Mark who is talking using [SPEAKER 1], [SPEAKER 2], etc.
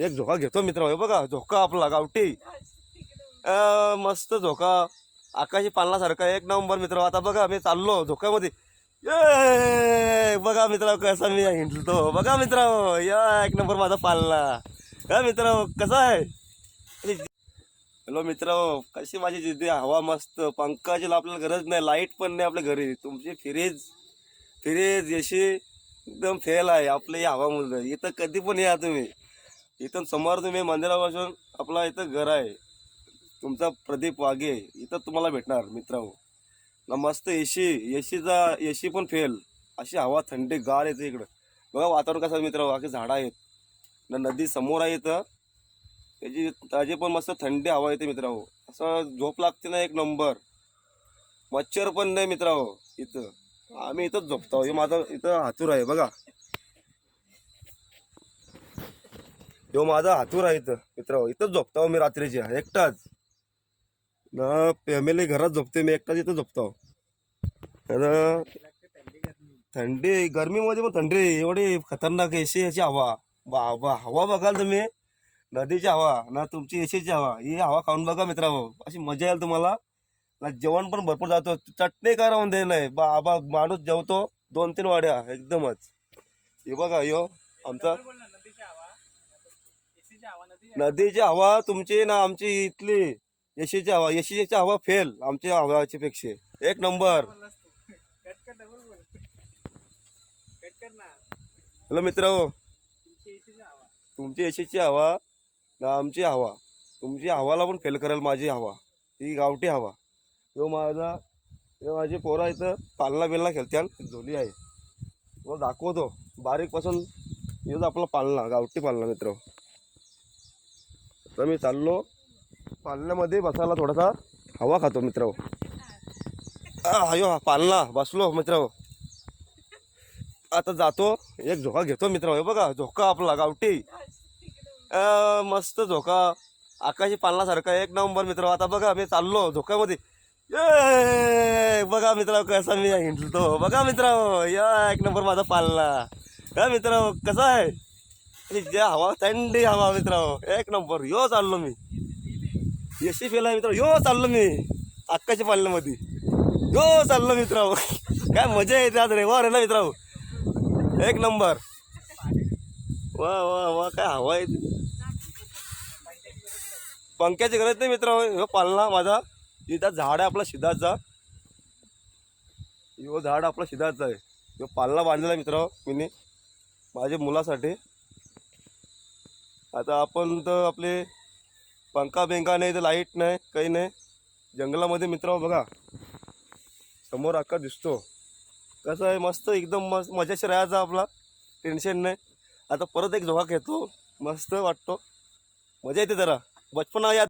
[SPEAKER 1] एक झोका घेतो मित्र. हे बघा झोका आपला गावठी, मस्त झोका, आकाशी पालनासारखा एक नंबर मित्र. आता बघा मी चाललो झोक्यामध्ये. बघा मित्र कसा मी हिंडतो. बघा मित्र, या एक नंबर माझा पालना. हा मित्र कसा आहे? हॅलो मित्र, कशी माझी जिद्दी हवा मस्त. पंखाची आपल्याला गरज नाही, लाईट पण नाही आपल्या घरी. तुमची फ्रीज फ्रीज एसी एकदम फेल आहे आपल्या या हवामुळे. इथं कधी पण या तुम्ही. इथं समोर तुम्ही मंदिरापासून आपला इथं घर आहे तुमचा प्रदीप वाघे, इथं तुम्हाला भेटणार मित्रांनो ना. मस्त एसी पण फेल, अशी हवा थंडी गार येते इकडं. बघा वातावरण कसं मित्र, बाकी झाडं आहेत ना, नदी समोर आहे इथं. त्याची पण मस्त थंडी हवा येते मित्रांनो. असं झोप लागते ना एक नंबर. मच्छर पण नाही मित्रांनो इथं. आम्ही इथंच झोपतो. हे माझा इथं हातूर आहे बघा. यो माझा हातूर आहे इथं मित्रांनो. इथंच झोपतो मी रात्रीच्या एकटाच ना. फॅमिली घरात झोपते, मी एकटाच इथं झोपतो. थंडी गरमीमध्ये पण थंडी एवढी खतरनाक. एसी याची हवा, बाबा हवा बघाल तुम्ही, नदीची हवा ना तुमची एसीची हवा. ही हवा खाऊन बघा मित्रांनो, अशी मजा येईल तुम्हाला ना. जेवण पण भरपूर जातो, चटणी का राहून दे नाही बाबा. माणूस जेवतो 2-3 वाड्या एकदमच. हे बघा यो आमचा नदीची हवा तुमची ना आमची इथली एसीची हवा. एसीची हवा फेल, आमच्या हवाची पेक्षा एक नंबर. हॅलो मित्र, तुमची एसीची हवा ना आमची हवा. तुमची हवाला पण फेल करेल माझी हवा. ही गावठी हवा. माझी पोरा इथं पालना बिलना खेळत्याल, झोली आहे व दाखवतो बारीक पासून. येतो आपला पालना, गावठी पालना मित्र. तर मी चाललो पालण्यामध्ये बसायला, थोडासा हवा खातो मित्र. अयो पालना बसलो मित्र. आता जातो, एक झोका घेतो मित्र. हे बघा झोका आपला गावठी, मस्त झोका, आकाशी पालनासारखा एक नंबर मित्र. आता बघा मी चाललो झोक्यामध्ये. बघा मित्र कसा मी हिंडतो. बघा मित्र, या एक नंबर माझा पालना. हा मित्र कसा आहे? ज्या हवा थंडी हवा मित्र, एक नंबर. यो चाललो मी, एसी फेल आहे मित्र. यो चाललो मी आकाशी पालण्यामध्ये. यो चाललो मित्र. काय मजा येते आज रे, वा रे ना मित्र, एक नंबर. वा वा वा, काय हवा येते. पंख्याची गरज नाही मित्र. हो पालना माझा. इथं झाड आहे आपला शिदाचा. यो झाड आपला शिदाचा आहे. यो पालना बांधलेला मित्र मी माझ्या मुलासाठी. आता आपण तर आपले पंखा बेंका नाही, तर लाईट नाही, काही नाही. जंगलामध्ये मित्र बघा समोर अख्खा दिसतो. कसं आहे मस्त एकदम मस्त मजेशीर राहायचा आपला, टेन्शन नाही. आता परत एक झोका घेतो, मस्त वाटतो, मजा येते जरा. बचपन याद